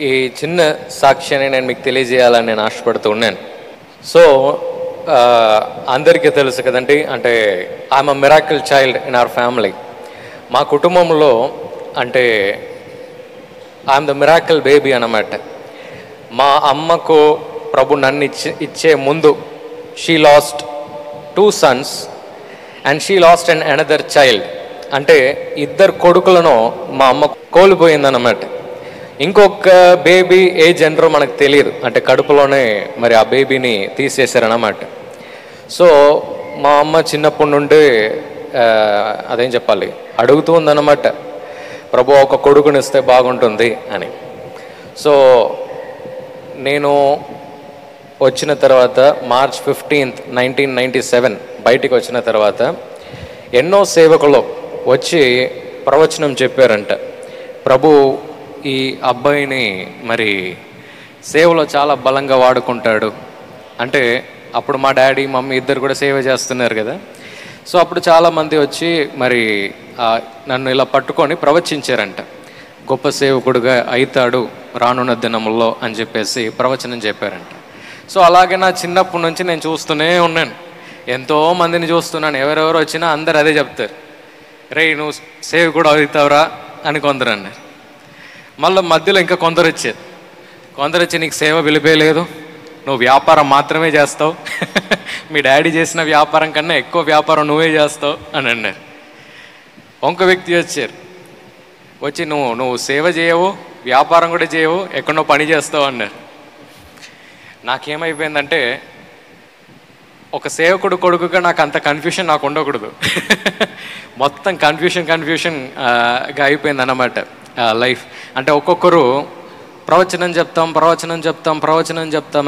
ఈ చిన్న సాక్ష్యాన్ని నేను మీకు తెలియజేయాలని నేను ఆశపడుతూ ఉన్నాను. సో అందరికీ తెలుసు కదండి, అంటే I'm a miracle child in our family. మా కుటుంబంలో అంటే ఐఎమ్ ద మిరాకిల్ బేబీ అన్నమాట. మా అమ్మకు ప్రభు నన్ను ఇచ్చే ముందు she lost 2 sons and she lost and another child. అంటే 2 కొడుకులను మా అమ్మ కోల్పోయిందన్నమాట. ఇంకొక బేబీ ఏ జనరో మనకు తెలియదు, అంటే కడుపులోనే మరి ఆ బేబీని తీసేశారన్నమాట. సో మా అమ్మ చిన్నప్పటి నుండి అదేం చెప్పాలి అడుగుతూ ఉందన్నమాట, ప్రభు ఒక కొడుకునిస్తే బాగుంటుంది అని. సో నేను వచ్చిన తర్వాత March 15th, 1997 బయటికి వచ్చిన తర్వాత ఎన్నో సేవకులు వచ్చి ప్రవచనం చెప్పారంట, ప్రభు ఈ అబ్బాయిని మరి సేవలో చాలా బలంగా వాడుకుంటాడు. అంటే అప్పుడు మా డాడీ మమ్మీ ఇద్దరు కూడా సేవ చేస్తున్నారు కదా. సో అప్పుడు చాలామంది వచ్చి మరి నన్ను ఇలా పట్టుకొని ప్రవచించారంట, గొప్ప సేవకుడుగా అవుతాడు రానున్న దినముల్లో అని చెప్పేసి ప్రవచనం చెప్పారంట. సో అలాగే నా చిన్నప్పటి నుంచి నేను చూస్తూనే ఉన్నాను, ఎంతో మందిని చూస్తున్నాను. ఎవరెవరు వచ్చినా అందరు అదే చెప్తారు, రే నువ్వు సేవకుడు అవుతావురా అని కొందరు అన్నారు. మళ్ళీ మధ్యలో ఇంకా కొందరు వచ్చి నీకు సేవ పిలిపేయలేదు, నువ్వు వ్యాపారం మాత్రమే చేస్తావు, మీ డాడీ చేసిన వ్యాపారం కన్నా ఎక్కువ వ్యాపారం నువ్వే చేస్తావు అని అన్నారు. ఇంకో వ్యక్తి వచ్చి నువ్వు సేవ చేయవు, వ్యాపారం కూడా చేయవు, ఎక్కడో పని చేస్తావు అన్నారు. నాకేమైపోయిందంటే ఒక సేవకుడు కొడుకుగా నాకు అంత కన్ఫ్యూషన్ నాకు ఉండకూడదు. మొత్తం కన్ఫ్యూషన్గా అయిపోయింది అన్నమాట లైఫ్. అంటే ఒక్కొక్కరు ప్రవచనం చెప్తాం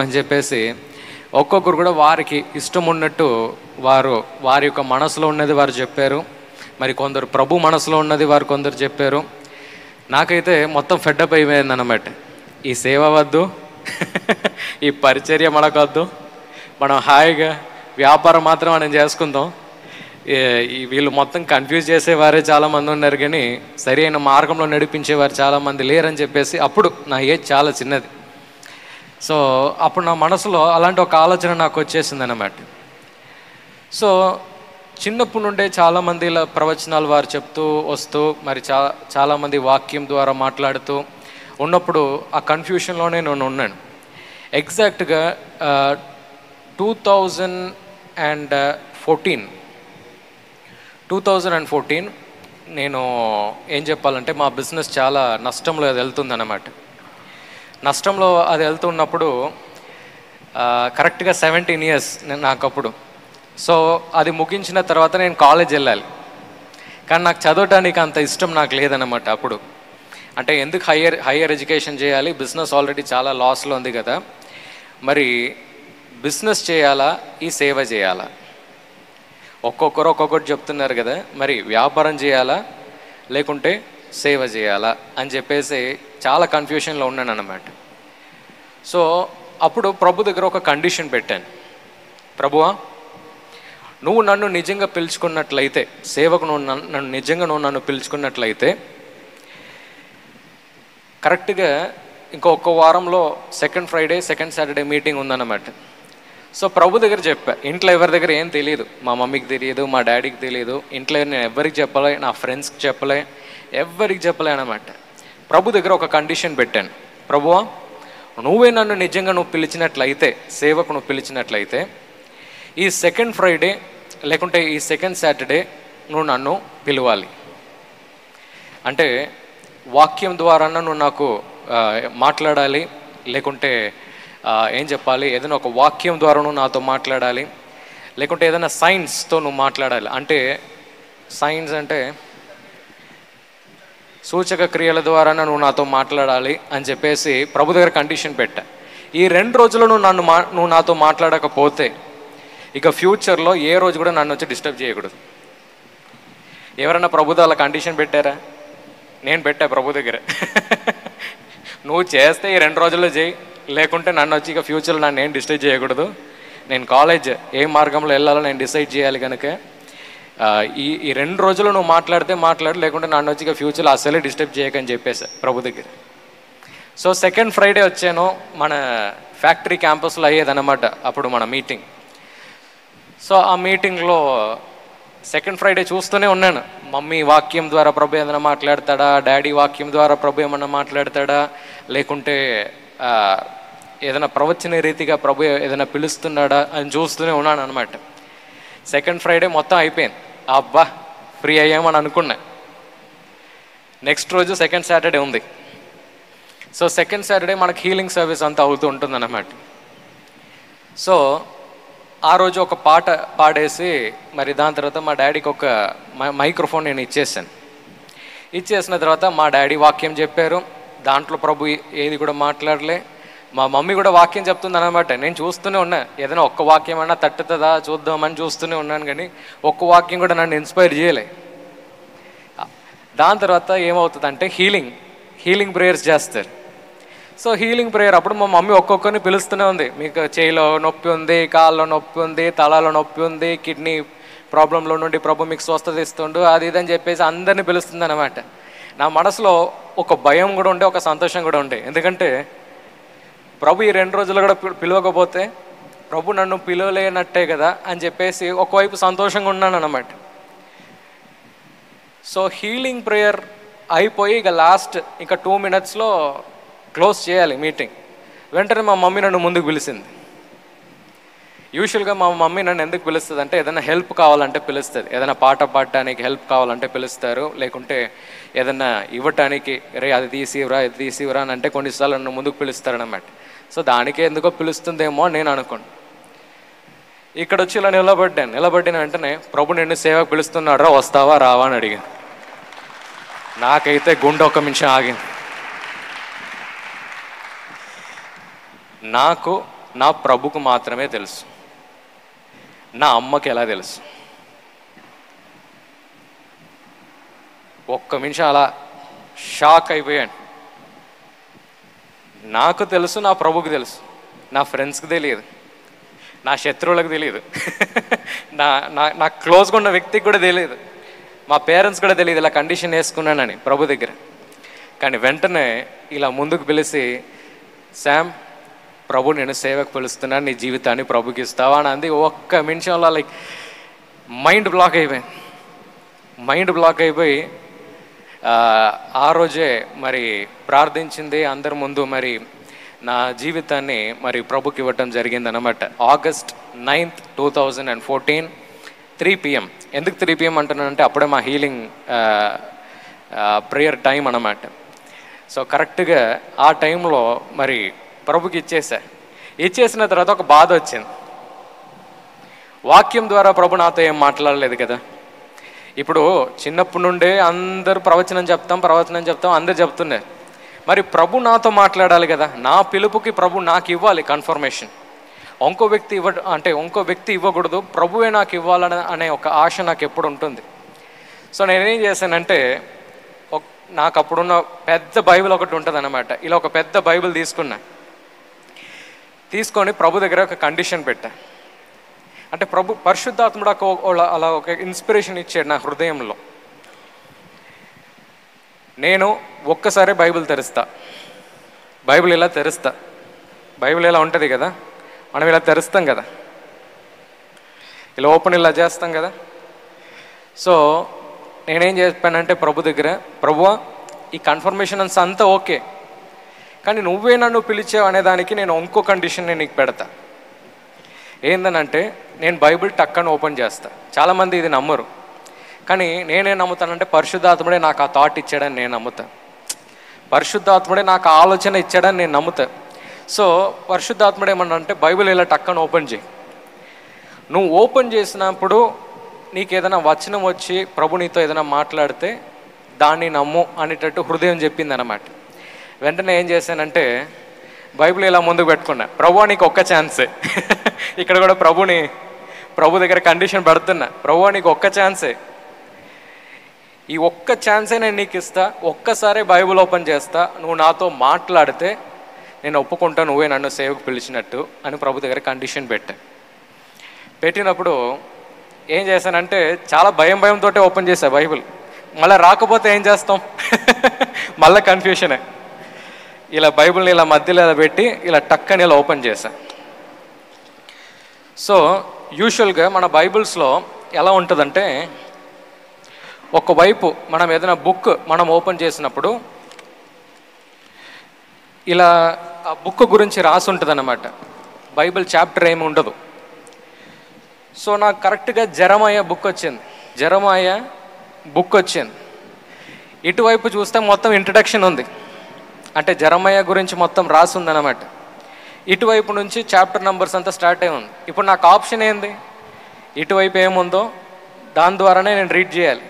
అని చెప్పేసి ఒక్కొక్కరు కూడా వారికి ఇష్టం ఉన్నట్టు వారి యొక్క మనసులో ఉన్నది వారు చెప్పారు. మరి కొందరు ప్రభు మనసులో ఉన్నది వారు కొందరు చెప్పారు. నాకైతే మొత్తం ఫెడ్డప్ అయిపోయింది అన్నమాట. ఈ సేవ వద్దు, ఈ పరిచర్య మనకొద్దు, మనం హాయిగా వ్యాపారం మాత్రం మనం చేసుకుందాం. వీళ్ళు మొత్తం కన్ఫ్యూజ్ చేసేవారే చాలామంది ఉన్నారు, కానీ సరైన మార్గంలో నడిపించేవారు చాలామంది లేరని చెప్పేసి అప్పుడు నా ఏజ్ చాలా చిన్నది. సో అప్పుడు నా మనసులో అలాంటి ఒక ఆలోచన నాకు వచ్చేసింది అన్నమాట. సో చిన్నప్పటి నుండే చాలామంది ఇలా ప్రవచనాలు వారు చెప్తూ వస్తూ మరి చాలామంది వాక్యం ద్వారా మాట్లాడుతూ ఉన్నప్పుడు ఆ కన్ఫ్యూషన్లోనే నేను ఉన్నాను. ఎగ్జాక్ట్గా 2014 నేను ఏం చెప్పాలంటే మా బిజినెస్ చాలా నష్టంలో అది వెళ్తుందన్నమాట. నష్టంలో అది వెళ్తున్నప్పుడు కరెక్ట్గా 17 years నాకు అప్పుడు. సో అది ముగించిన తర్వాత నేను కాలేజ్ వెళ్ళాలి, కానీ నాకు చదవటానికి అంత ఇష్టం నాకు లేదన్నమాట అప్పుడు. అంటే ఎందుకు హయ్యర్ ఎడ్యుకేషన్ చేయాలి, బిజినెస్ ఆల్రెడీ చాలా లాస్లో ఉంది కదా, మరి బిజినెస్ చేయాలా ఈ సేవ చేయాలా, ఒక్కొక్కరు ఒక్కొక్కటి చెప్తున్నారు కదా, మరి వ్యాపారం చేయాలా లేకుంటే సేవ చేయాలా అని చెప్పేసి చాలా కన్ఫ్యూషన్లో ఉన్నాను అన్నమాట. సో అప్పుడు ప్రభు దగ్గర ఒక కండిషన్ పెట్టాను, ప్రభువా నువ్వు నన్ను నిజంగా పిలుచుకున్నట్లయితే, సేవకు నన్ను పిలుచుకున్నట్లయితే కరెక్ట్గా ఇంకొక వారంలో second Friday second Saturday meeting ఉందన్నమాట. సో ప్రభు దగ్గర చెప్పా, ఇంట్లో ఎవరి దగ్గర ఏం తెలియదు, మా మమ్మీకి తెలియదు, మా డాడీకి తెలియదు, ఇంట్లో నేను ఎవరికి చెప్పలే, నా ఫ్రెండ్స్కి చెప్పలే, ఎవరికి చెప్పలే అన్నమాట. ప్రభు దగ్గర ఒక కండిషన్ పెట్టాను, ప్రభువా నువ్వే నన్ను నిజంగా పిలిచినట్లయితే, సేవకు పిలిచినట్లయితే ఈ సెకండ్ ఫ్రైడే లేకుంటే ఈ సెకండ్ సాటర్డే నువ్వు నన్ను పిలవాలి. అంటే వాక్యం ద్వారా నువ్వు నాకు మాట్లాడాలి, లేకుంటే ఏం చెప్పాలి, ఏదైనా ఒక వాక్యం ద్వారా నువ్వు నాతో మాట్లాడాలి, లేకుంటే ఏదైనా సైన్స్తో నువ్వు మాట్లాడాలి. అంటే సైన్స్ అంటే సూచక క్రియల ద్వారా నువ్వు నాతో మాట్లాడాలి అని చెప్పేసి ప్రభు దగ్గర కండిషన్ పెట్టా. ఈ 2 రోజులు నువ్వు నాతో మాట్లాడకపోతే ఇక ఫ్యూచర్లో ఏ రోజు కూడా నన్ను వచ్చి డిస్టర్బ్ చేయకూడదు. ఎవరైనా ప్రభుతో అలా కండిషన్ పెట్టారా? నేను పెట్టా ప్రభు దగ్గర. నువ్వు చేస్తే ఈ 2 రోజుల్లో చేయి, లేకుంటే నన్ను వచ్చి ఇక ఫ్యూచర్లో నన్ను ఏం డిస్టర్బ్ చేయకూడదు. నేను కాలేజ్ ఏ మార్గంలో వెళ్ళాలో నేను డిసైడ్ చేయాలి కనుక ఈ 2 రోజులు నువ్వు మాట్లాడితే మాట్లాడు, లేకుంటే నన్ను వచ్చి ఇక ఫ్యూచర్లో అసలే డిస్టర్బ్ చేయకని చెప్పేసా ప్రభు దగ్గర. సో సెకండ్ ఫ్రైడే వచ్చాను, మన ఫ్యాక్టరీ క్యాంపస్లో అయ్యేదన్నమాట అప్పుడు మన మీటింగ్. సో ఆ మీటింగ్లో సెకండ్ ఫ్రైడే చూస్తూనే ఉన్నాను, మమ్మీ వాక్యం ద్వారా ప్రభు ఏదైనా మాట్లాడతాడా, డాడీ వాక్యం ద్వారా ప్రభు ఏమన్నా మాట్లాడతాడా, లేకుంటే ఏదైనా ప్రవచన రీతిగా ప్రభు ఏదైనా పిలుస్తున్నాడా అని చూస్తూనే ఉన్నాను అనమాట. సెకండ్ ఫ్రైడే మొత్తం అయిపోయింది, అబ్బా ఫ్రీ అయ్యామని అనుకున్నా. నెక్స్ట్ రోజు సెకండ్ సాటర్డే ఉంది. సో సెకండ్ సాటర్డే మనకి హీలింగ్ సర్వీస్ అంతా అవుతూ ఉంటుంది అన్నమాట. సో ఆ రోజు ఒక పాట పాడేసి మరి దాని తర్వాత మా డాడీకి ఒక మైక్రోఫోన్ నేను ఇచ్చేసిన తర్వాత మా డాడీ వాక్యం చెప్పారు. దాంట్లో ప్రభు ఏది కూడా మాట్లాడలే. మా మమ్మీ కూడా వాక్యం చెప్తుంది అనమాట. నేను చూస్తూనే ఉన్నా, ఏదైనా ఒక్క వాక్యం అన్నా తట్టుతుందా చూద్దామని చూస్తూనే ఉన్నాను, కానీ ఒక్క వాక్యం కూడా నన్ను ఇన్స్పైర్ చేయలే. దాని తర్వాత ఏమవుతుందంటే హీలింగ్ ప్రేయర్స్ చేస్తారు. సో హీలింగ్ ప్రేయర్ అప్పుడు మా మమ్మీ ఒక్కొక్కరిని పిలుస్తూనే ఉంది, మీకు చేయిలో నొప్పి ఉంది, కాళ్ళలో నొప్పి ఉంది, తలలో నొప్పి ఉంది, కిడ్నీ ప్రాబ్లంలో నుండి ప్రభు మీకు స్వస్థత ఇస్తుండు, అది ఇదని చెప్పేసి అందరినీ పిలుస్తుంది అనమాట. నా మనసులో ఒక భయం కూడా ఉండే, ఒక సంతోషం కూడా ఉండే. ఎందుకంటే ప్రభు ఈ 2 రోజులు కూడా పిలవకపోతే ప్రభు నన్ను పిలవలేనట్టే కదా అని చెప్పేసి ఒకవైపు సంతోషంగా ఉన్నాను అనమాట. సో హీలింగ్ ప్రేయర్ అయిపోయి ఇక లాస్ట్ ఇంకా 2 minutesలో క్లోజ్ చేయాలి మీటింగ్. వెంటనే మా మమ్మీ నన్ను ముందుకు పిలిచింది. యూజువల్గా మా మమ్మీ నన్ను ఎందుకు పిలుస్తుంది అంటే ఏదైనా హెల్ప్ కావాలంటే పిలుస్తుంది, ఏదైనా పాట పాడటానికి హెల్ప్ కావాలంటే పిలుస్తారు, లేకుంటే ఏదైనా ఇవ్వటానికి రే అది తీసివరా ఇది తీసివరా అని అంటే కొన్నిసార్లు నన్ను ముందుకు పిలుస్తారనమాట. సో దానికే ఎందుకో పిలుస్తుందేమో అని నేను అనుకోండి. ఇక్కడ వచ్చి ఇలా నిలబడిన వెంటనే ప్రభు నిన్ను సేవకు పిలుస్తున్నాడు, వస్తావా రావా అని అడిగాను. నాకైతే గుండె ఒక నిమిషం ఆగింది. నాకు నా ప్రభుకు మాత్రమే తెలుసు, నా అమ్మకి ఎలా తెలుసు? ఒక్క నిమిషం అలా షాక్ అయిపోయాను. నాకు తెలుసు, నా ప్రభుకి తెలుసు, నా ఫ్రెండ్స్కి తెలియదు, నా శత్రువులకు తెలియదు, నా క్లోజ్గా ఉన్న వ్యక్తికి కూడా తెలియదు, మా పేరెంట్స్ కూడా తెలియదు ఇలా కండిషన్ వేసుకున్నానని ప్రభు దగ్గర. కానీ వెంటనే ఇలా ముందుకు పిలిచి, శామ్ ప్రభు నేను సేవకు పిలుస్తున్నాను, నీ జీవితాన్ని ప్రభుకి ఇస్తావా అని అంది. ఒక్క నిమిషంలో లైక్ మైండ్ బ్లాక్ అయిపోయి ఆ రోజే మరి ప్రార్థించింది అందరి ముందు. మరి నా జీవితాన్ని మరి ప్రభుకి ఇవ్వటం జరిగిందనమాట. August 9th, 2014 3 PM. ఎందుకు 3 PM అంటున్నానంటే అప్పుడే మా హీలింగ్ ప్రేయర్ టైం అన్నమాట. సో కరెక్ట్గా ఆ టైంలో మరి ప్రభుకి ఇచ్చేసిన తర్వాత ఒక బాధ వచ్చింది. వాక్యం ద్వారా ప్రభు నాతో ఏం మాట్లాడలేదు కదా. ఇప్పుడు చిన్నప్పటి నుండే అందరూ ప్రవచనం చెప్తాం అందరు చెప్తున్నారు. మరి ప్రభు నాతో మాట్లాడాలి కదా, నా పిలుపుకి ప్రభు నాకు ఇవ్వాలి కన్ఫర్మేషన్. ఇంకో వ్యక్తి ఇవ్వకూడదు, ప్రభువే నాకు ఇవ్వాలని అనే ఒక ఆశ నాకు ఎప్పుడు ఉంటుంది. సో నేనేం చేశానంటే నాకు అప్పుడున్న పెద్ద బైబిల్ ఒకటి ఉంటుంది అన్నమాట. ఇలా ఒక పెద్ద బైబిల్ తీసుకొని ప్రభు దగ్గర ఒక కండిషన్ పెట్టా. అంటే ప్రభు పరిశుద్ధాత్ముడు అలా ఒక ఇన్స్పిరేషన్ ఇచ్చాడు నా హృదయంలో. నేను ఒక్కసారి బైబిల్ ఇలా తెరుస్తా. బైబిల్ ఇలా ఉంటుంది కదా, మనం ఇలా తెరుస్తాం కదా, ఇలా ఓపెన్ ఇలా చేస్తాం కదా. సో నేనేం చెప్పానంటే ప్రభు దగ్గర, ప్రభువా ఈ కన్ఫర్మేషన్ అంతా ఓకే, కానీ నువ్వే నన్ను పిలిచావు అనేదానికి నేను ఇంకో కండిషన్ నేను నీకు పెడతా. ఏందనంటే నేను బైబిల్ టక్కని ఓపెన్ చేస్తా. చాలామంది ఇది నమ్మరు, కానీ నేనేం నమ్ముతానంటే పరిశుద్ధాత్ముడే నాకు ఆ థాట్ ఇచ్చాడని నేను నమ్ముతా. పరిశుద్ధాత్ముడే నాకు ఆలోచన ఇచ్చాడని నేను నమ్ముతా. సో పరిశుద్ధాత్ముడు ఏమన్నా అంటే బైబిల్ ఇలా టక్కని ఓపెన్ చేయి. నువ్వు ఓపెన్ చేసినప్పుడు నీకు ఏదైనా వచనం వచ్చి ప్రభు నీతో ఏదైనా మాట్లాడితే దాన్ని నమ్ము అనేటట్టు హృదయం చెప్పింది అన్నమాట. వెంటనే ఏం చేశానంటే బైబిల్ ఇలా ముందుకు పెట్టుకున్నా, ప్రభు నీకు ఒక్క ఛాన్సే. ఇక్కడ కూడా ప్రభు దగ్గర కండిషన్ పెడుతున్నా, ప్రభు నీకు ఒక్క ఛాన్సే, ఈ ఒక్క ఛాన్సే నేను నీకు ఇస్తా, ఒక్కసారి బైబిల్ ఓపెన్ చేస్తా, నువ్వు నాతో మాట్లాడితే నేను ఒప్పుకుంటా నువ్వే నన్ను సేవకు పిలిచినట్టు అని ప్రభు దగ్గర కండిషన్ పెట్టినప్పుడు ఏం చేశానంటే చాలా భయంతో ఓపెన్ చేశా బైబిల్. మళ్ళీ రాకపోతే ఏం చేస్తాం, మళ్ళీ కన్ఫ్యూషనే. ఇలా బైబిల్ని ఇలా మధ్యలో ఇలా పెట్టి ఇలా టక్కని ఇలా ఓపెన్ చేశాను. సో యూజువల్గా మన బైబిల్స్లో ఎలా ఉంటుందంటే, ఒకవైపు మనం ఏదైనా బుక్ మనం ఓపెన్ చేసినప్పుడు ఇలా ఆ బుక్ గురించి రాసి ఉంటుంది అన్నమాట. బైబిల్ చాప్టర్ ఏమి ఉండదు. సో నాకు కరెక్ట్గా జెరమయా బుక్ వచ్చింది. జెరమయా బుక్ వచ్చింది. ఇటువైపు చూస్తే మొత్తం ఇంట్రడక్షన్ ఉంది, అంటే జెరమయా గురించి మొత్తం రాసి ఉందన్నమాట. ఇటువైపు నుంచి చాప్టర్ నెంబర్స్ అంతా స్టార్ట్ అయి ఉంది. ఇప్పుడు నాకు ఆప్షన్ ఏంది, ఇటువైపు ఏముందో దాని ద్వారానే నేను రీడ్ చేయాలి.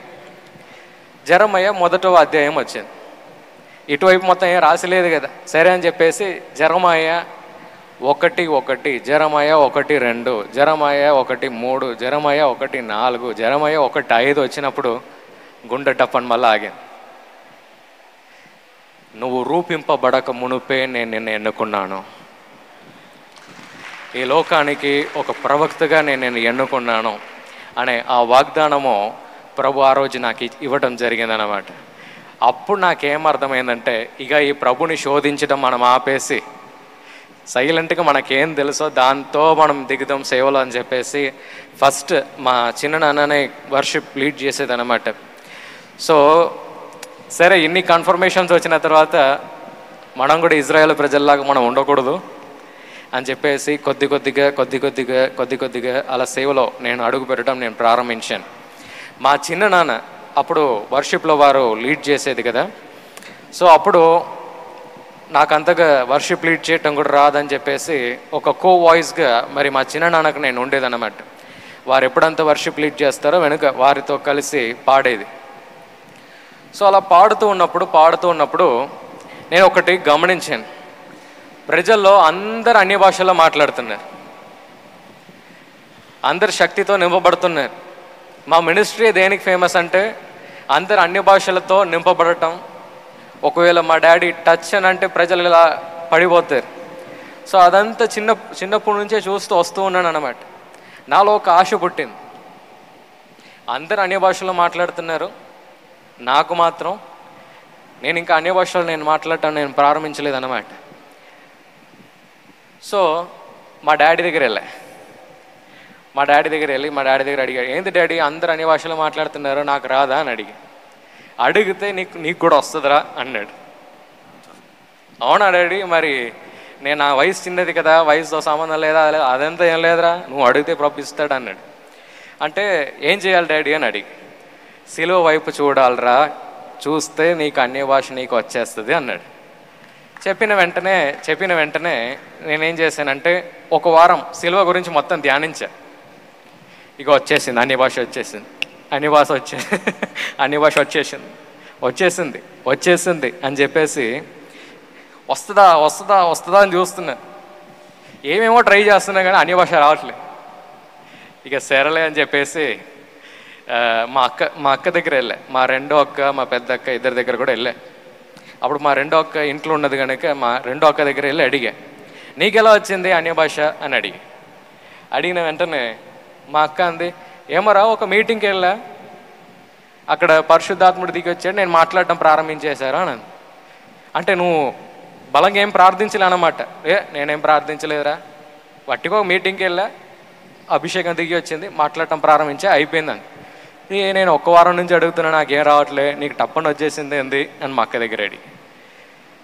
జెరమయా 1వ అధ్యాయం వచ్చింది. ఇటువైపు మొత్తం ఏం రాసిలేదు కదా. సరే అని చెప్పేసి జెరమయా 1:1, జెరమయా 1:2, జెరమయా 1:3, జెరమయా 1:4, జెరమయా 1:5 వచ్చినప్పుడు గుండె టప్పని మళ్ళీ ఆగాను. నువ్వు రూపింపబడక మునుపే నేను నిన్ను ఎన్నుకున్నాను, ఈ లోకానికి ఒక ప్రవక్తగా నేను ఎన్నుకున్నాను అనే ఆ వాగ్దానము ప్రభు ఆ రోజు నాకు ఇవ్వటం జరిగిందనమాట. అప్పుడు నాకేం అర్థమైందంటే, ఇక ఈ ప్రభుని శోధించడం మనం ఆపేసి సైలెంట్గా మనకేం తెలుసో దాంతో మనం దిగుదాం సేవలో అని చెప్పేసి ఫస్ట్ మా చిన్న నాన్ననే వర్షిప్ లీడ్ చేసేదనమాట. సో సరే, ఇన్ని కన్ఫర్మేషన్స్ వచ్చిన తర్వాత మనం కూడా ఇజ్రాయెల్ ప్రజల్లాగా మనం ఉండకూడదు అని చెప్పేసి కొద్ది కొద్దిగా అలా సేవలో నేను అడుగు పెట్టడం నేను ప్రారంభించాను. మా చిన్న నాన్న అప్పుడు వర్షిప్లో వారు లీడ్ చేసేది కదా. సో అప్పుడు నాకు అంతగా వర్షిప్ లీడ్ చేయటం కూడా రాదని చెప్పేసి ఒక వాయిస్గా మరి మా చిన్న నాన్నకు నేను ఉండేదన్నమాట. వారు ఎప్పుడంతా వర్షిప్ లీడ్ చేస్తారో వెనుక వారితో కలిసి పాడేది. సో అలా పాడుతూ ఉన్నప్పుడు నేను ఒకటి గమనించాను, ప్రజల్లో అందరు అన్ని భాషల్లో మాట్లాడుతున్నారు, అందరు శక్తితో నింపబడుతున్నారు. మా మినిస్ట్రీ దేనికి ఫేమస్ అంటే అందరు అన్ని భాషలతో నింపబడటం. ఒకవేళ మా డాడీ టచ్ అని అంటే ప్రజలు ఇలా పడిపోతారు. సో అదంతా చిన్నప్పటి నుంచే చూస్తూ వస్తూ ఉన్నాను అన్నమాట. నాలో ఒక ఆశ పుట్టింది, అందరు అన్ని భాషల్లో మాట్లాడుతున్నారు, నాకు మాత్రం నేను ఇంకా అన్ని భాషల్లో నేను మాట్లాడటం నేను ప్రారంభించలేదు అన్నమాట. సో మా డాడీ దగ్గర వెళ్ళి మా డాడీ దగ్గర అడిగాడు, ఏంది డాడీ అందరు అన్ని భాషలో మాట్లాడుతున్నారు, నాకు రాదా అని అడిగితే నీకు కూడా వస్తుందిరా అన్నాడు. అవునా డాడీ, మరి నేను ఆ వయసు చిన్నది కదా, వయసుతో సంబంధం లేదా, అదంతా ఏం లేదురా, నువ్వు అడిగితే ప్రభు ఇస్తాడు అన్నాడు. అంటే ఏం చేయాలి డాడీ అని అడిగి, సిలువ వైపు చూడాలిరా, చూస్తే నీకు అన్ని భాష నీకు వచ్చేస్తుంది అన్నాడు. చెప్పిన వెంటనే నేనేం చేశానంటే ఒక వారం సిలువ గురించి మొత్తం ధ్యానించా. ఇక వచ్చేసింది అన్ని భాష వచ్చేసింది అని చెప్పేసి వస్తుందా అని చూస్తున్నా. ఏమేమో ట్రై చేస్తున్నా కానీ అన్ని భాష రావట్లేదు. ఇక సరేలే అని చెప్పేసి మా అక్క దగ్గర వెళ్ళా, మా రెండో అక్క మా పెద్ద అక్క ఇద్దరి దగ్గర కూడా వెళ్ళా. అప్పుడు మా రెండో అక్క ఇంట్లో ఉన్నది కనుక మా రెండో అక్క దగ్గర వెళ్ళి అడిగా, నీకెలా వచ్చింది అన్య భాష అని అడిగిన వెంటనే మా అక్క అంది, ఏమరా ఒక మీటింగ్కి వెళ్ళా, అక్కడ పరిశుద్ధాత్ముడు దిగి వచ్చాడు, నేను మాట్లాడటం ప్రారంభించేశారా అని. అంటే నువ్వు బలంగా ఏం ప్రార్థించలే అన్నమాట. నేనేం ప్రార్థించలేదురా, వట్టిగా ఒక మీటింగ్కి వెళ్ళా, అభిషేకం దిగి వచ్చింది, మాట్లాడటం ప్రారంభించా, అయిపోయిందని. నేను ఒక్క వారం నుంచి అడుగుతున్నా, నాకేం రావట్లే, నీకు టప్పని వచ్చేసింది ఏంది అని మా అక్క దగ్గర అడిగి,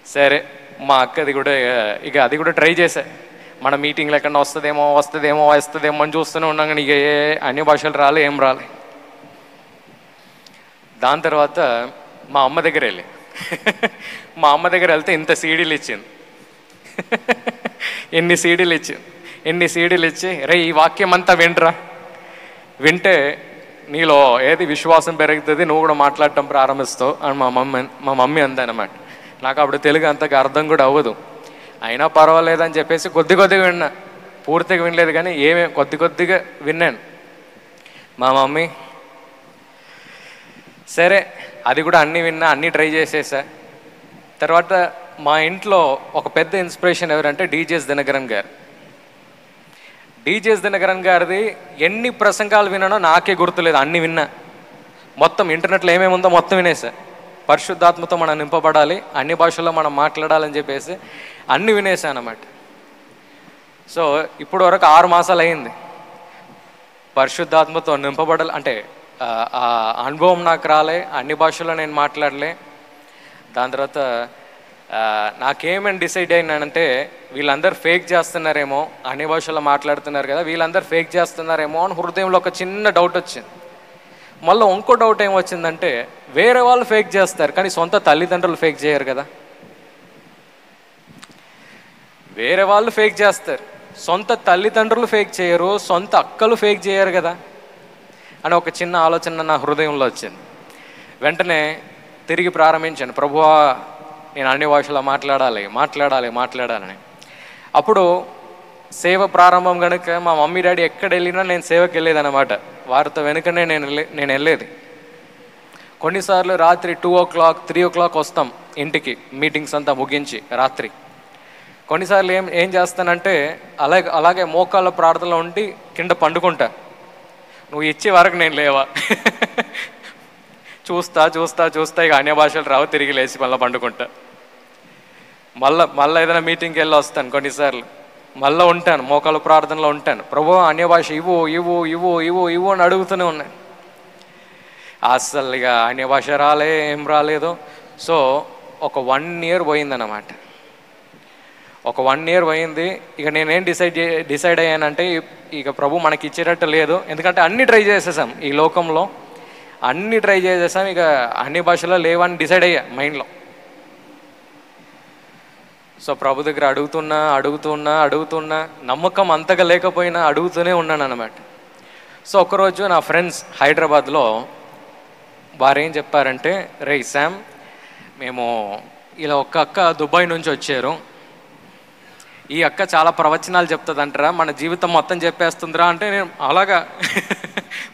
సరే మా అక్కది కూడా ఇక అది కూడా ట్రై చేశా. మన మీటింగ్లో ఎక్కడ వస్తుందేమో అని చూస్తూనే ఉన్నాం, కానీ ఇక అన్ని భాషలు ఏం రాలే. దాని తర్వాత మా అమ్మ దగ్గర వెళ్తే ఇంత సీడీలు ఇచ్చింది, ఎన్ని సీడీలు ఇచ్చి రే ఈ వాక్యం అంతా వింటే నీలో ఏది విశ్వాసం పెరుగుతుంది, నువ్వు కూడా మాట్లాడటం ప్రారంభిస్తావు అని మా మమ్మీ అందనమాట. నాకు అప్పుడు తెలుగు అంతగా అర్థం కూడా అవ్వదు, అయినా పర్వాలేదని చెప్పేసి కొద్దిగా విన్నా, పూర్తిగా వినలేదు కానీ కొద్దిగా విన్నాను. మా మమ్మీ సరే అది కూడా అన్నీ విన్నా, అన్నీ ట్రై చేసేసా. తర్వాత మా ఇంట్లో ఒక పెద్ద ఇన్స్పిరేషన్ ఎవరంటే డీజేఎస్ దినకరన్ గారిది ఎన్ని ప్రసంగాలు విన్నానో నాకే గుర్తులేదు, అన్ని విన్నా. మొత్తం ఇంటర్నెట్లో ఏమేమి ఉందో మొత్తం వినేసా. పరిశుద్ధాత్మతో మనం నింపబడాలి, అన్ని భాషల్లో మనం మాట్లాడాలని చెప్పేసి అన్నీ వినేసాను అన్నమాట. సో ఇప్పుడు వరకు 6 మాసాలు అయింది. పరిశుద్ధాత్మతో నింపబడాలి అంటే ఆ అనుభవం నాకు రాలే, అన్ని భాషల్లో నేను మాట్లాడలే. దాని తర్వాత నాకేమని డిసైడ్ అయినానంటే, వీళ్ళందరూ ఫేక్ చేస్తున్నారేమో, అన్ని భాషల్లో మాట్లాడుతున్నారు కదా, వీళ్ళందరూ ఫేక్ చేస్తున్నారేమో అని హృదయంలో ఒక చిన్న డౌట్ వచ్చింది. మళ్ళీ ఇంకో డౌట్ ఏమొచ్చిందంటే, వేరే వాళ్ళు ఫేక్ చేస్తారు కానీ సొంత తల్లిదండ్రులు ఫేక్ చేయరు కదా. వేరే వాళ్ళు ఫేక్ చేస్తారు, సొంత తల్లిదండ్రులు ఫేక్ చేయరు, సొంత అక్కలు ఫేక్ చేయరు కదా అని ఒక చిన్న ఆలోచన నా హృదయంలో వచ్చింది. వెంటనే తిరిగి ప్రారంభించాను, ప్రభువా నేను అన్ని భాషలో మాట్లాడాలని. అప్పుడు సేవ ప్రారంభం కనుక మా మమ్మీ డాడీ ఎక్కడ వెళ్ళినా నేను సేవకి వెళ్ళేదన్నమాట. వారితో వెనుకనే నేను వెళ్ళేది. కొన్నిసార్లు రాత్రి 2 o'clock 3 o'clock వస్తాం ఇంటికి, మీటింగ్స్ అంతా ముగించి రాత్రి. కొన్నిసార్లు ఏం చేస్తానంటే అలాగే మోకాళ్ళ ప్రార్థనలో ఉండి కింద పండుకుంటా. నువ్వు ఇచ్చే వరకు నేను లేవా చూస్తా ఇక అన్య భాషలు రావు, తిరిగి లేచి మళ్ళీ పండుకుంటా. మళ్ళీ ఏదైనా మీటింగ్కి వెళ్ళి వస్తాను. కొన్నిసార్లు మళ్ళీ ఉంటాను, మోకాళ్ళ ప్రార్థనలో ఉంటాను. ప్రభు అన్య భాష ఇవ్వు అని అడుగుతూనే ఉన్నాను. అసలు ఇక అన్య భాష ఏం రాలేదు. సో ఒక 1 year పోయిందన్నమాట. ఒక 1 year పోయింది. ఇక నేనేం డిసైడ్ అయ్యానంటే, ఇక ప్రభు మనకి ఇచ్చేటట్టు లేదు. ఎందుకంటే అన్నీ ట్రై చేసేసాం, ఈ లోకంలో అన్నీ ట్రై చేసేసాం, ఇక అన్ని భాషలో లేవని డిసైడ్ అయ్యా మైండ్లో. సో ప్రభు దగ్గర అడుగుతున్నా నమ్మకం అంతగా లేకపోయినా అడుగుతూనే ఉన్నాను అన్నమాట. సో ఒకరోజు నా ఫ్రెండ్స్ హైదరాబాద్లో వారు ఏం చెప్పారంటే, రే శామ్, మేము ఇలా ఒక అక్క దుబాయ్ నుంచి వచ్చారు, ఈ అక్క చాలా ప్రవచనాలు చెప్తుందంటారా, మన జీవితం మొత్తం చెప్పేస్తుందిరా అంటే, నేను అలాగా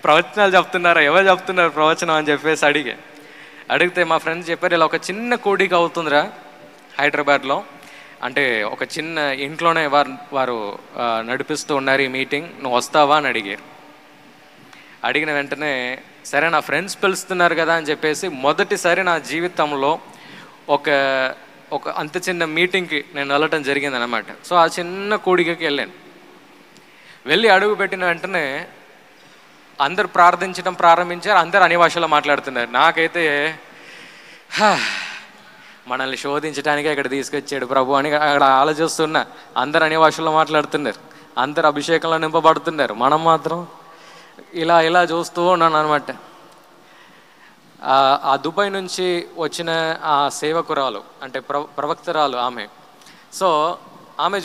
ప్రవచనాలు చెప్తున్నారా, ఎవరు చెప్తున్నారు ప్రవచనం అని చెప్పేసి అడిగితే మా ఫ్రెండ్స్ చెప్పారు, ఇలా ఒక చిన్న కూడిక అవుతుందిరా హైదరాబాద్లో, అంటే ఒక చిన్న ఇంట్లోనే వారు నడిపిస్తూ ఉన్నారు ఈ మీటింగ్, నువ్వు వస్తావా అని అడిగిన వెంటనే సరే నా ఫ్రెండ్స్ పిలుస్తున్నారు కదా అని చెప్పేసి మొదటిసారి నా జీవితంలో ఒక అంత చిన్న మీటింగ్కి నేను వెళ్ళటం జరిగింది అన్నమాట. సో ఆ చిన్న కూడికకి వెళ్ళి అడుగు పెట్టిన వెంటనే అందరు ప్రార్థించడం ప్రారంభించారు. అందరు అన్ని భాషలో మాట్లాడుతున్నారు. నాకైతే మనల్ని శోధించడానికే ఇక్కడ తీసుకొచ్చాడు ప్రభు అని అక్కడ ఆలోచిస్తున్నా. అందరు అన్ని భాషల్లో మాట్లాడుతున్నారు, అందరు అభిషేకంలో నింపబడుతున్నారు, మనం మాత్రం ఇలా చూస్తూ ఉన్నాను అనమాట. ఆ దుబాయ్ నుంచి వచ్చిన ఆ సేవకురాలు అంటే ప్రవక్తరాలు ఆమె. సో ఆమె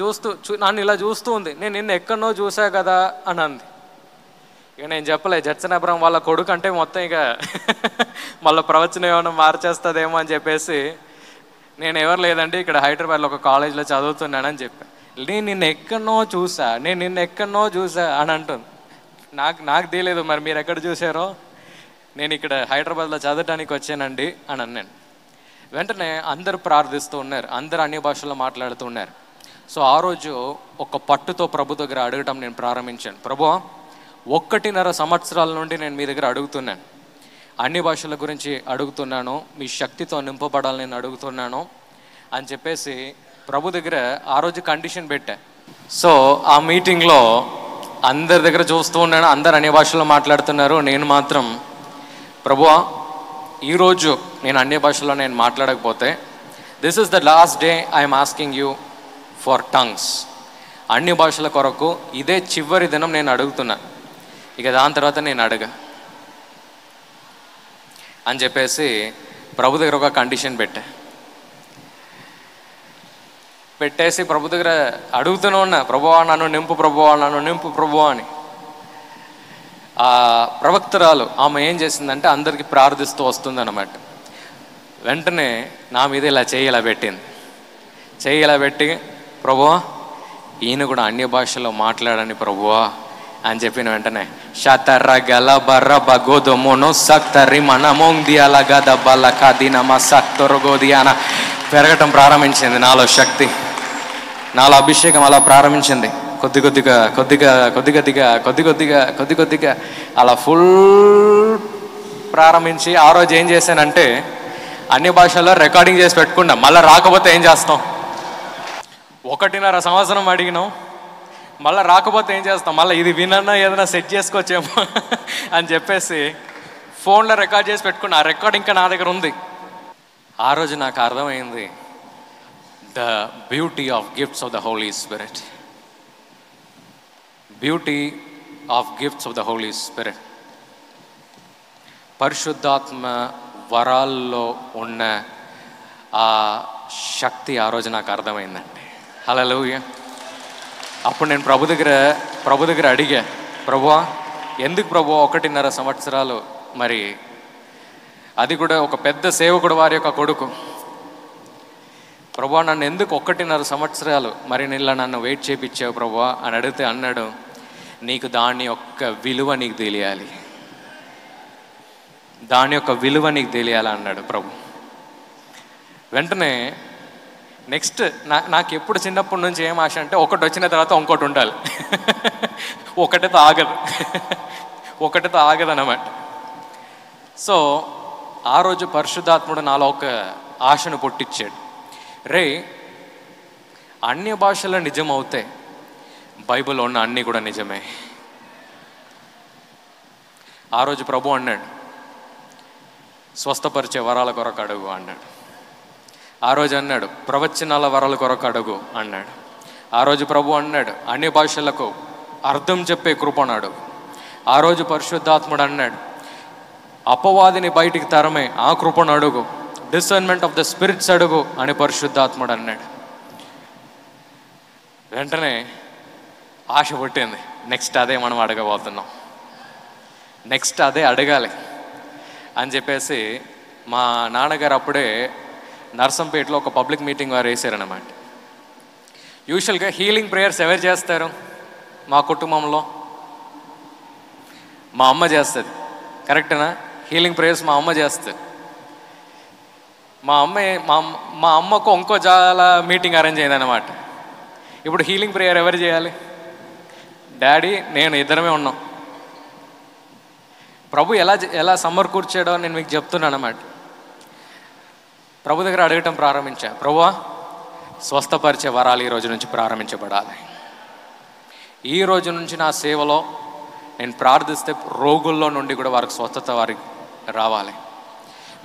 నన్ను ఇలా చూస్తూ ఉంది. నేను నిన్న ఎక్కడనో చూసా కదా అని అంది. ఇక నేను చెప్పలే, జడ్సన్ అబ్రహం వాళ్ళ కొడుకు అంటే మొత్తం ఇక మళ్ళీ ప్రవచనం ఏమైనా మార్చేస్తుందేమో అని చెప్పేసి, నేను ఎవరు లేదండి ఇక్కడ హైదరాబాద్లో ఒక కాలేజీలో చదువుతున్నానని చెప్పాను. నేను నిన్న ఎక్కడనో చూసా అని అంటుంది. నాకు తెలియదు మరి మీరు ఎక్కడ చూసారో, నేను ఇక్కడ హైదరాబాద్లో చదవటానికి వచ్చానండి అని అన్నాను. వెంటనే అందరూ ప్రార్థిస్తూ ఉన్నారు, అందరూ అన్ని భాషల్లో మాట్లాడుతూ ఉన్నారు. సో ఆ రోజు ఒక పట్టుతో ప్రభు దగ్గర అడగటం నేను ప్రారంభించాను. ప్రభు 1.5 సంవత్సరాల నుండి నేను మీ దగ్గర అడుగుతున్నాను, అన్ని భాషల గురించి అడుగుతున్నాను, మీ శక్తితో నింపబడాలని నేను అడుగుతున్నాను అని చెప్పేసి ప్రభు దగ్గర ఆ రోజు కండిషన్ పెట్టా. సో ఆ మీటింగ్లో అందరి దగ్గర చూస్తూ ఉన్నాను, అందరు అన్ని భాషల్లో మాట్లాడుతున్నారు. నేను మాత్రం ప్రభువా ఈరోజు నేను అన్ని భాషల్లో నేను మాట్లాడకపోతే, this is the last day I'm asking you for tongues, అన్ని భాషల కొరకు ఇదే చివరి దినం నేను అడుగుతున్నా, ఇక దాని తర్వాత నేను అని చెప్పేసి ప్రభు దగ్గర ఒక కండిషన్ పెట్టేసి ప్రభు దగ్గర అడుగుతూనే ఉన్నా, ప్రభువా నన్ను నింపు ప్రభువా అని. ఆ ప్రవక్తరాలు ఆమె ఏం చేసిందంటే అందరికీ ప్రార్థిస్తూ వస్తుందన్నమాట. వెంటనే నా మీద ఇలా చేయి పెట్టి ప్రభువా ఈయన కూడా అన్య భాషలో మాట్లాడని ప్రభువా అని చెప్పిన వెంటనే షతర్ర గల బర్ర బగోదొమోనో సక్తర్రి మనమోంది అలాగా దబ్బల కాదినమా సక్తొరగోది అన పెరగటం ప్రారంభించింది. నాలో శక్తి, నాలో అభిషేకం అలా ప్రారంభించింది. కొద్దిగా అలా ఫుల్ ప్రారంభించి ఆ రోజు ఏం చేశానంటే అన్ని భాషల్లో రికార్డింగ్ చేసి పెట్టుకున్నాం, మళ్ళీ రాకపోతే ఏం చేస్తాం? 1.5 సంవత్సరం అడిగినాం, మళ్ళీ రాకపోతే ఏం చేస్తాం? మళ్ళీ ఇది వినన్నా ఏదైనా సెట్ చేసుకోవచ్చేమో అని చెప్పేసి ఫోన్లో రికార్డ్ చేసి పెట్టుకున్నా. ఆ రికార్డ్ ఇంకా నా దగ్గర ఉంది. ఆ రోజు నాకు అర్థమైంది the beauty of gifts of the Holy Spirit. Beauty of gifts of the Holy Spirit. పరిశుద్ధాత్మ వరాల్లో ఉన్న ఆ శక్తి ఆ రోజు నాకు అర్థమైందండి. హల్లెలూయా. అప్పుడు నేను ప్రభు దగ్గర అడిగా, ప్రభువా ఎందుకు ప్రభు 1.5 సంవత్సరాలు, మరి అది కూడా ఒక పెద్ద సేవకుడు వారి యొక్క కొడుకు, ప్రభువా నన్ను ఎందుకు 1.5 సంవత్సరాలు మరి ఇలా నన్ను వెయిట్ చేయించావు ప్రభువా అని అడిగితే అన్నాడు, నీకు దాని యొక్క విలువ నీకు తెలియాలి, దాని యొక్క విలువ నీకు తెలియాలి అన్నాడు ప్రభు. వెంటనే నెక్స్ట్ నాకు ఎప్పుడు చిన్నప్పటి నుంచి ఏం ఆశ అంటే, ఒకటి వచ్చిన తర్వాత ఇంకోటి ఉండాలి, ఒకటితో ఆగదు అన్నమాట. సో ఆ రోజు పరిశుద్ధాత్ముడు నాలో ఒక ఆశను పుట్టించాడు. రే, అన్య భాషలో నిజం అవుతే బైబిల్లో ఉన్న అన్నీ కూడా నిజమే. ఆ రోజు ప్రభు అన్నాడు, స్వస్థపరిచే వరాల కొరకు అడుగు అన్నాడు. ఆ రోజు అన్నాడు, ప్రవచనాల వరాల కొరకు అడుగు అన్నాడు. ఆ రోజు ప్రభు అన్నాడు, అన్ని భాషలకు అర్థం చెప్పే కృపను అడుగు. ఆ రోజు పరిశుద్ధాత్ముడు అన్నాడు, అపవాదిని బయటికి తరమే ఆ కృపను అడుగు, డిసర్న్మెంట్ ఆఫ్ ద స్పిరిట్స్ అడుగు అని పరిశుద్ధాత్ముడు అన్నాడు. వెంటనే ఆశ పుట్టింది, నెక్స్ట్ అదే మనం అడగబోతున్నాం, నెక్స్ట్ అదే అడగాలి అని చెప్పేసి మా నాన్నగారు అప్పుడే నర్సంపేటలో ఒక పబ్లిక్ మీటింగ్ వారు వేసారన్నమాట. యూజువల్గా హీలింగ్ ప్రేయర్స్ ఎవరు చేస్తారు? మా కుటుంబంలో మా అమ్మ చేస్తుంది. కరెక్టేనా? హీలింగ్ ప్రేయర్స్ మా అమ్మ చేస్తుంది. మా అమ్మకు ఇంకో చాలా మీటింగ్ అరేంజ్ అయింది అన్నమాట. ఇప్పుడు హీలింగ్ ప్రేయర్ ఎవరు చేయాలి? డాడీ నేను ఇద్దరమే ఉన్నాం. ప్రభు ఎలా సమకూర్చాడో నేను మీకు చెప్తున్నాను అన్నమాట. ప్రభు దగ్గర అడగటం ప్రారంభించా, ప్రభువా స్వస్థపరిచే వరాలు ఈ రోజు నుంచి ప్రారంభించబడాలి. ఈ రోజు నుంచి నా సేవలో నేను ప్రార్థిస్తే రోగుల్లో నుండి కూడా వారికి స్వస్థత వారికి రావాలి.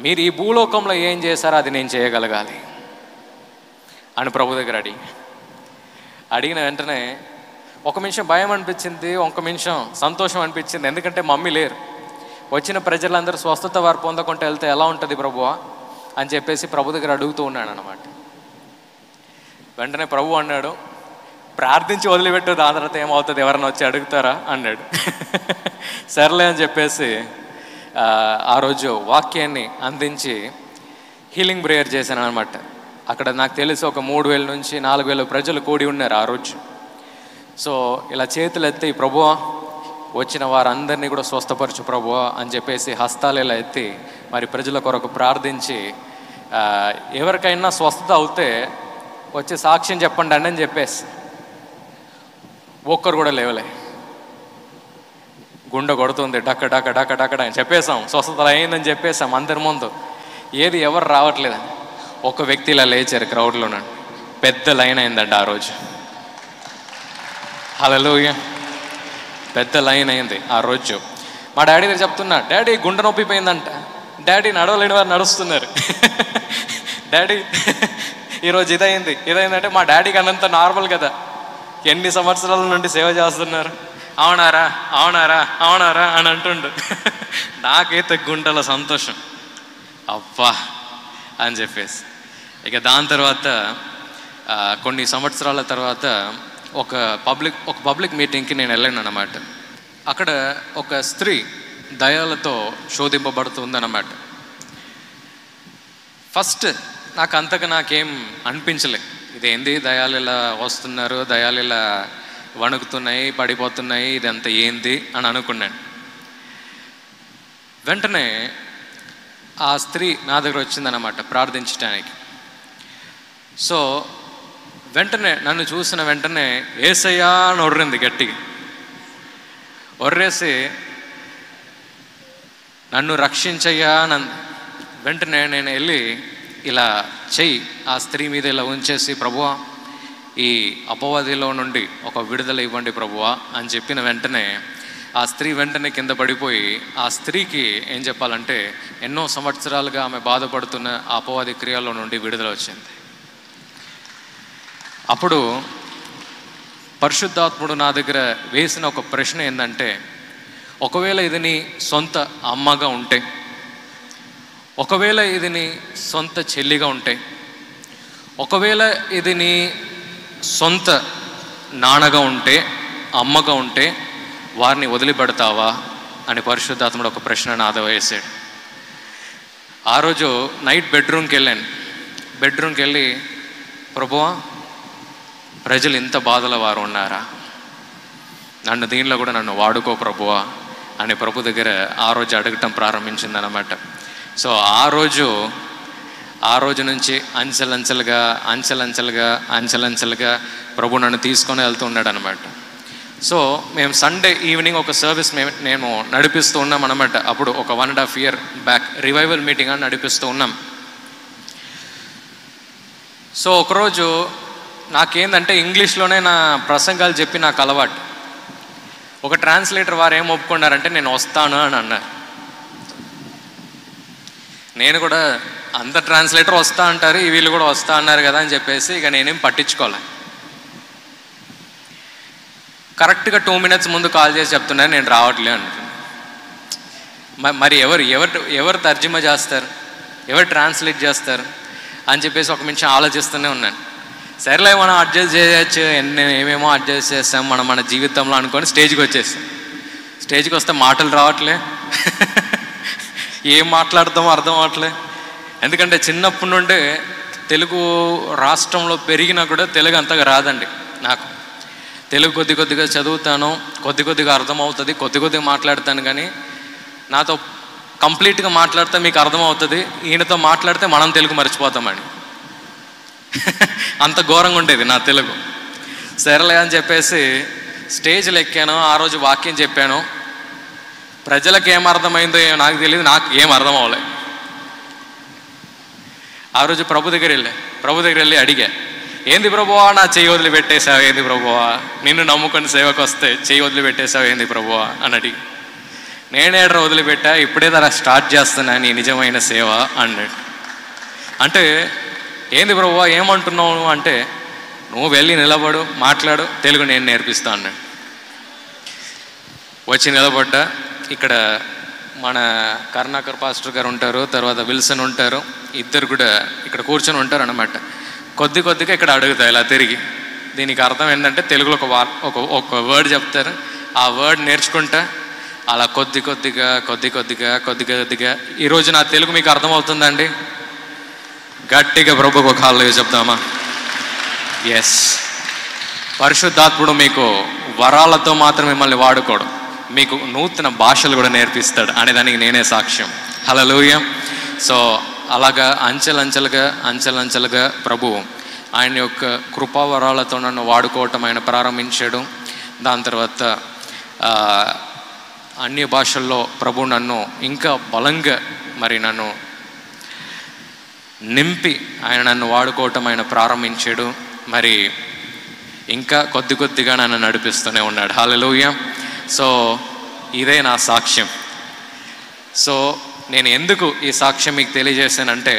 మీరు ఈ భూలోకంలో ఏం చేశారో అది నేను చేయగలగాలి అని ప్రభు దగ్గర అడిగిన వెంటనే ఒక నిమిషం భయం అనిపించింది, ఒక నిమిషం సంతోషం అనిపించింది. ఎందుకంటే మమ్మీ లేరు. వచ్చిన ప్రజలందరూ స్వస్థత వారు పొందకుండా వెళ్తే ఎలా ఉంటుంది ప్రభువా అని చెప్పేసి ప్రభు దగ్గర అడుగుతూ ఉన్నాడు అన్నమాట. వెంటనే ప్రభు అన్నాడు, ప్రార్థించి వదిలిపెట్టు, దాని తర్వాత ఏమవుతుంది, ఎవరైనా వచ్చి అడుగుతారా అన్నాడు. సర్లే అని చెప్పేసి ఆ రోజు వాక్యాన్ని అందించి హీలింగ్ ప్రేయర్ చేశాను అనమాట. అక్కడ నాకు తెలిసి ఒక 3,000 నుంచి 4,000 ప్రజలు కూడి ఉన్నారు ఆ రోజు. సో ఇలా చేతులు ఎత్తి, ప్రభువా వచ్చిన వారందరినీ కూడా స్వస్థపరచు ప్రభువా అని చెప్పేసి హస్తాలు ఇలా ఎత్తి మరి ప్రజల కొరకు ప్రార్థించి, ఎవరికైనా స్వస్థత అవుతే వచ్చి సాక్ష్యం చెప్పండి అండి అని చెప్పేసి ఒక్కరు కూడా లేవలే. గుండె కొడుతుంది, డక్క డక్క డక్క డక్కడ అని చెప్పేసాం, స్వస్థత అయిందని చెప్పేసాం అందరి ముందు. ఏది ఎవరు రావట్లేదని ఒక వ్యక్తి ఇలా లేచారు క్రౌడ్లోనండి. పెద్ద లైన్ అయిందండి ఆ రోజు. హల్లెలూయా. పెద్ద లైన్ అయింది ఆ రోజు. మా డాడీ దగ్గర చెప్తున్నా, డాడీ గుండె నొప్పి పోయిందంట, డాడీ నడవలేని వారు నడుస్తున్నారు, డాడీ ఈరోజు ఇదైందంటే మా డాడీకి అన్నంత నార్మల్ కదా, ఎన్ని సంవత్సరాల నుండి సేవ చేస్తున్నారు, అవునారా అవునారా అవునారా అని అంటుండు. నాకైతే గుండెల సంతోషం, అబ్బా అని చెప్పేసి. ఇక దాని తర్వాత కొన్ని సంవత్సరాల తర్వాత ఒక పబ్లిక్ మీటింగ్కి నేను వెళ్ళాను అన్నమాట. అక్కడ ఒక స్త్రీ దయాలతో శోధింపబడుతుందన్నమాట. ఫస్ట్ నాకేం అనిపించలే, ఇదేంది దయాలు ఇలా వస్తున్నారు, దయాలు ఇలా వణుకుతున్నాయి, పడిపోతున్నాయి, ఇదంతా ఏంది అని అనుకున్నాను. వెంటనే ఆ స్త్రీ నా దగ్గర వచ్చిందన్నమాట ప్రార్థించడానికి. సో వెంటనే నన్ను చూసిన వెంటనే యేసయ్యా అని ఒర్రింది గట్టిగా. ఒర్రేసి నన్ను రక్షించయ్యా అని. వెంటనే నేను వెళ్ళి ఇలా చెయ్యి ఆ స్త్రీ మీద ఇలా ఉంచేసి, ప్రభువా ఈ అపవాదిలో నుండి ఒక విడుదల ఇవ్వండి ప్రభువా అని చెప్పిన వెంటనే ఆ స్త్రీ వెంటనే కింద పడిపోయి, ఆ స్త్రీకి ఏం చెప్పాలంటే ఎన్నో సంవత్సరాలుగా ఆమె బాధపడుతున్న ఆ అపవాది క్రియల్లో నుండి విడుదల వచ్చింది. అప్పుడు పరిశుద్ధాత్ముడు నా దగ్గర వేసిన ఒక ప్రశ్న ఏంటంటే, ఒకవేళ ఇది నీ సొంత అమ్మగా ఉంటే, ఒకవేళ ఇది నీ సొంత చెల్లిగా ఉంటే, ఒకవేళ ఇది నీ సొంత నాన్నగా ఉంటే, అమ్మగా ఉంటే వారిని వదిలిపెడతావా అని పరిశుద్ధాత్ముడు ఒక ప్రశ్న నాద వేసాడు. ఆ రోజు నైట్ బెడ్రూమ్కి వెళ్ళాను. బెడ్రూమ్కి వెళ్ళి, ప్రభువా ప్రజలు ఇంత బాధల వారు ఉన్నారా, నన్ను దీనిలో కూడా నన్ను వాడుకో ప్రభువా అని ప్రభు దగ్గర ఆ రోజు అడగటం ప్రారంభించిందనమాట. సో ఆ రోజు నుంచి అంచెలంచెలుగా ప్రభు నన్ను తీసుకొని వెళ్తూ ఉన్నాడు అనమాట. సో మేము సండే ఈవినింగ్ ఒక సర్వీస్ మేము నడిపిస్తూ ఉన్నాం అనమాట. అప్పుడు ఒక 1.5 year బ్యాక్ రివైవల్ మీటింగ్ అని నడిపిస్తూ ఉన్నాం. సో ఒకరోజు నాకేందంటే ఇంగ్లీష్లోనే నా ప్రసంగాలు చెప్పి నాకు అలవాటు. ఒక ట్రాన్స్లేటర్ వారు ఏం ఒప్పుకున్నారంటే నేను వస్తాను అని అన్నారు. నేను కూడా అంత ట్రాన్స్లేటర్ వస్తా అంటారు, వీళ్ళు కూడా వస్తా అన్నారు కదా అని చెప్పేసి ఇక నేనేం పట్టించుకోలే. కరెక్ట్గా 2 minutes ముందు కాల్ చేసి చెప్తున్నారు నేను రావట్లే అంటున్నాను. మరి ఎవరు తర్జుమా చేస్తారు, ఎవరు ట్రాన్స్లేట్ చేస్తారు అని చెప్పేసి ఒక నిమిషం ఆలోచిస్తూనే ఉన్నాను. సరేలే మనం అడ్జస్ట్ చేయొచ్చు, ఏమేమో అడ్జస్ట్ చేస్తాం మన జీవితంలో అనుకొని స్టేజ్కి వచ్చేస్తాం. స్టేజ్కి వస్తే మాటలు రావట్లే, ఏం మాట్లాడతామో అర్థం అవ్వట్లే. ఎందుకంటే చిన్నప్పటి నుండే తెలుగు రాష్ట్రంలో పెరిగినా కూడా తెలుగు అంతగా రాదండి నాకు. తెలుగు కొద్దిగా చదువుతాను, కొద్దిగా అర్థమవుతుంది, కొద్దిగా మాట్లాడతాను. కానీ నాతో కంప్లీట్గా మాట్లాడితే మీకు అర్థమవుతుంది, ఈయనతో మాట్లాడితే మనం తెలుగు మర్చిపోతామని అంత ఘోరంగా ఉండేది నా తెలుగు. సరేలే అని చెప్పేసి స్టేజ్లో ఎక్కాను. ఆ రోజు వాక్యం చెప్పాను. ప్రజలకు ఏం అర్థమైందో నాకు తెలియదు, నాకు ఏం అర్థం అవ్వలే. ఆ రోజు ప్రభు దగ్గర వెళ్ళి అడిగా, ఏంది ప్రభువా నా చెయ్యి వదిలిపెట్టేసావు, ఏంది ప్రభువా నిన్ను నమ్ముకొని సేవకు వస్తే చెయ్యి వదిలిపెట్టేసావు ఏంది ప్రభువా అని అడిగి, నేనేడ్రా వదిలిపెట్టా, ఇప్పుడే అలా స్టార్ట్ చేస్తున్నా నీ నిజమైన సేవ అన్నాడు. అంటే ఏంది ప్రభువా ఏమంటున్నావు అంటే, నువ్వు వెళ్ళి నిలబడు, మాట్లాడు, తెలుగు నేను నేర్పిస్తా అన్నాడు. వచ్చి నిలబడ్డా. ఇక్కడ మన కరుణాకర్ పాస్టర్ గారు ఉంటారు, తర్వాత విల్సన్ ఉంటారు, ఇద్దరు కూడా ఇక్కడ కూర్చొని ఉంటారు అన్నమాట. కొద్దిగా ఇక్కడ అడుగుతా ఇలా తిరిగి, దీనికి అర్థం ఏంటంటే తెలుగులో ఒక వర్డ్ చెప్తారు, ఆ వర్డ్ నేర్చుకుంటా అలా కొద్దిగా ఈరోజు నా తెలుగు మీకు అర్థమవుతుందండి? గట్టిగా ప్రభుకు ఒక హాల్లో చెప్తామా? ఎస్. పరిశుద్ధాత్ముడు మీకు వరాలతో మాత్రం మిమ్మల్ని వాడుకోడు, మీకు నూతన భాషలు కూడా నేర్పిస్తాడు అనేదానికి నేనే సాక్ష్యం. హల్లెలూయా. సో అలాగా అంచెలంచెలుగా ప్రభు ఆయన యొక్క కృపావరాలతో నన్ను వాడుకోవటం ఆయన ప్రారంభించాడు. దాని తర్వాత అన్య భాషల్లో ప్రభు నన్ను ఇంకా బలంగా నన్ను నింపి ఆయన నన్ను వాడుకోవటం ఆయన ప్రారంభించాడు. మరి ఇంకా కొద్దిగా నన్ను నడిపిస్తూనే ఉన్నాడు. హల్లెలూయా. సో ఇదే నా సాక్ష్యం. సో నేను ఎందుకు ఈ సాక్ష్యం మీకు తెలియజేశానంటే,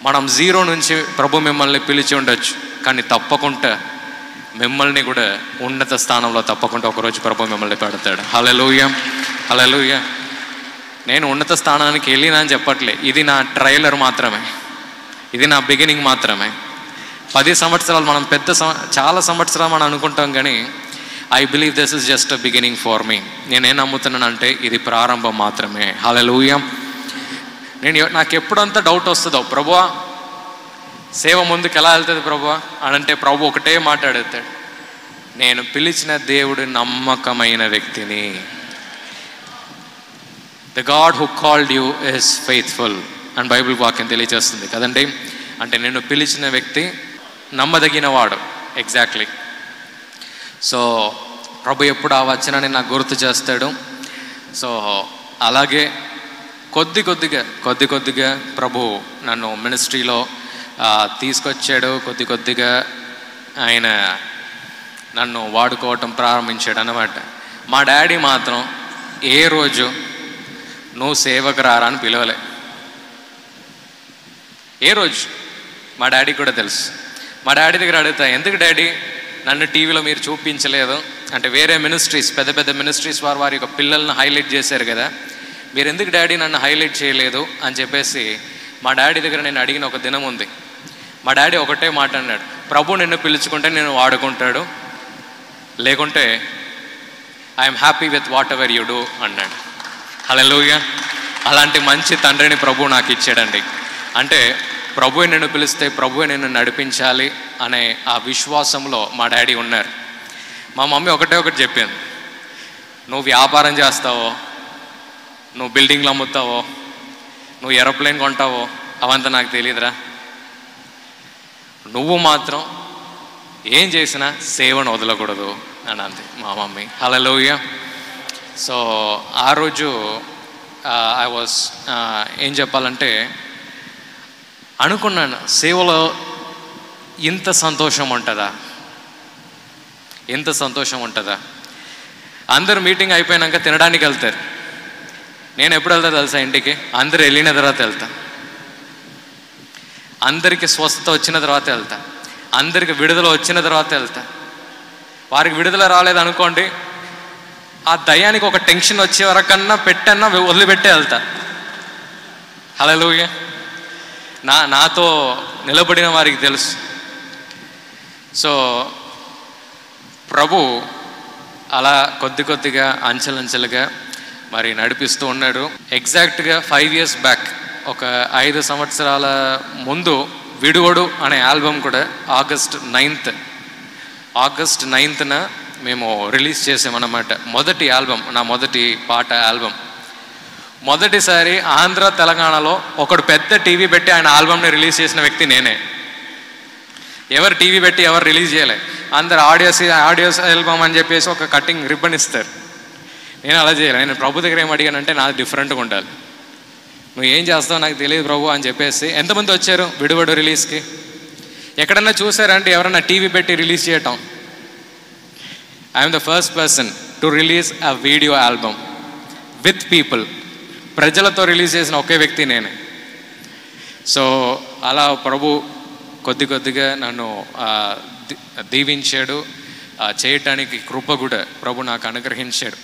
మనం 0 నుంచి ప్రభు మిమ్మల్ని పిలిచి ఉండొచ్చు, కానీ తప్పకుండా మిమ్మల్ని కూడా ఉన్నత స్థానంలో తప్పకుండా ఒకరోజు ప్రభు మిమ్మల్ని పెడతాడు. హల్లెలూయా, హల్లెలూయా. నేను ఉన్నత స్థానానికి వెళ్ళినా అని చెప్పట్లే, ఇది నా ట్రైలర్ మాత్రమే, ఇది నా బిగినింగ్ మాత్రమే. 10 సంవత్సరాలు మనం చాలా సంవత్సరాలు మనం అనుకుంటాం, కానీ I believe this is just a beginning for me. నేనేం నమ్ముతున్నానంటే ఇది ప్రారంభం మాత్రమే. హల్లెలూయా. నాకు ఎప్పుడంతా డౌట్ వస్తుందో, ప్రభువా సేవ ముందుకు ఎలా వెళ్తుంది ప్రభువా అని అంటే, ప్రభు ఒకటే మాట్లాడతాడు, నేను పిలిచిన దేవుడు నమ్మకమైన వ్యక్తిని. The God who called you is faithful అని బైబిల్ వాక్యం తెలియజేస్తుంది కదండి. అంటే నేను పిలిచిన వ్యక్తి నమ్మదగిన వాడు. ఎగ్జాక్ట్లీ. సో ప్రభు ఎప్పుడు ఆ వచనాన్ని నాకు గుర్తు చేస్తాడు. సో అలాగే కొద్ది కొద్దిగా ప్రభు నన్ను మినిస్ట్రీలో తీసుకొచ్చాడు. కొద్దిగా ఆయన నన్ను వాడుకోవటం ప్రారంభించాడు అన్నమాట. మా డాడీ మాత్రం ఏ రోజు నువ్వు సేవకు రారా అని పిలవలే. ఏ రోజు మా డాడీ కూడా తెలుసు. మా డాడీ దగ్గర అడుగుతా, ఎందుకు డాడీ నన్ను టీవీలో మీరు చూపించలేదు అంటే, వేరే మినిస్ట్రీస్ పెద్ద మినిస్ట్రీస్ వారి యొక్క పిల్లల్ని హైలైట్ చేశారు కదా, మీరు ఎందుకు డాడీ నన్ను హైలైట్ చేయలేదు అని చెప్పేసి మా డాడీ దగ్గర నేను అడిగిన ఒక దినం ఉంది. మా డాడీ ఒకటే మాట అన్నాడు, ప్రభు నిన్ను పిలుచుకుంటే నేను వాడుకుంటాడు, లేకుంటే I'm happy with what ever you do అన్నాడు. హల్లెలూయా. అలాంటి మంచి తండ్రిని ప్రభు నాకు ఇచ్చాడండి. అంటే ప్రభువే నిన్ను పిలిస్తే ప్రభువే నిన్ను నడిపించాలి అనే ఆ విశ్వాసంలో మా డాడీ ఉన్నారు. మా మమ్మీ ఒకటి చెప్పింది, నువ్వు వ్యాపారం చేస్తావో, నువ్వు బిల్డింగ్లు అమ్ముతావో, నువ్వు ఏరోప్లేన్ కొంటావో అవంతా నాకు తెలియదురా, నువ్వు మాత్రం ఏం చేసినా సేవను వదలకూడదు అని అంది మా మమ్మీ. హల్లెలూయా. సో ఆ రోజు ఐ వాజ్ ఏం చెప్పాలంటే అనుకున్నాను, సేవలో ఇంత సంతోషం ఉంటుందా, ఎంత సంతోషం ఉంటుందా. అందరు మీటింగ్ అయిపోయాక తినడానికి వెళ్తారు. నేను ఎప్పుడు వెళ్తా తెలుసా ఇంటికి? అందరు వెళ్ళిన తర్వాత వెళ్తా. అందరికీ స్వస్థత వచ్చిన తర్వాత వెళ్తా. అందరికి విడుదల వచ్చిన తర్వాత వెళ్తా. వారికి విడుదల రాలేదనుకోండి, ఆ దయ్యానికి ఒక టెన్షన్ వచ్చే వరకన్నా పెట్టన్నా వదిలిపెట్టే వెళ్తా. హల్లెలూయా. నాతో నిలబడిన వారికి తెలుసు. సో ప్రభు అలా కొద్దిగా అంచెలంచెలుగా మరి నడిపిస్తూ ఉన్నాడు. ఎగ్జాక్ట్గా 5 years బ్యాక్, ఒక 5 సంవత్సరాల ముందు విడువడు అనే ఆల్బమ్ కూడా ఆగస్ట్ 9న మేము రిలీజ్ చేసామన్నమాట. మొదటి ఆల్బమ్, నా మొదటి పాట ఆల్బమ్. మొదటిసారి ఆంధ్ర తెలంగాణలో ఒకడు పెద్ద టీవీ పెట్టి ఆయన ఆల్బమ్ని రిలీజ్ చేసిన వ్యక్తి నేనే. ఎవరు టీవీ పెట్టి ఎవరు రిలీజ్ చేయలే. అందరు ఆడియోస్ ఆల్బమ్ అని చెప్పేసి ఒక కటింగ్ రిబ్బన్ ఇస్తారు. నేను అలా చేయలే. నేను ప్రభు దగ్గర ఏం అడిగానంటే, నాది డిఫరెంట్గా ఉండాలి, నువ్వు ఏం చేస్తావు నాకు తెలియదు ప్రభు అని చెప్పేసి. ఎంతమంది వచ్చారు విడువడు రిలీజ్కి? ఎక్కడన్నా చూసారంటే ఎవరన్నా టీవీ పెట్టి రిలీజ్ చేయటం? I'm the first person to release a video album with people. ప్రజలతో రిలీజ్ చేసిన ఒకే వ్యక్తి నేనే. సో అలా ప్రభు కొద్దిగా నన్ను దీవించాడు. చేయటానికి కృప కూడా ప్రభు నాకు అనుగ్రహించాడు.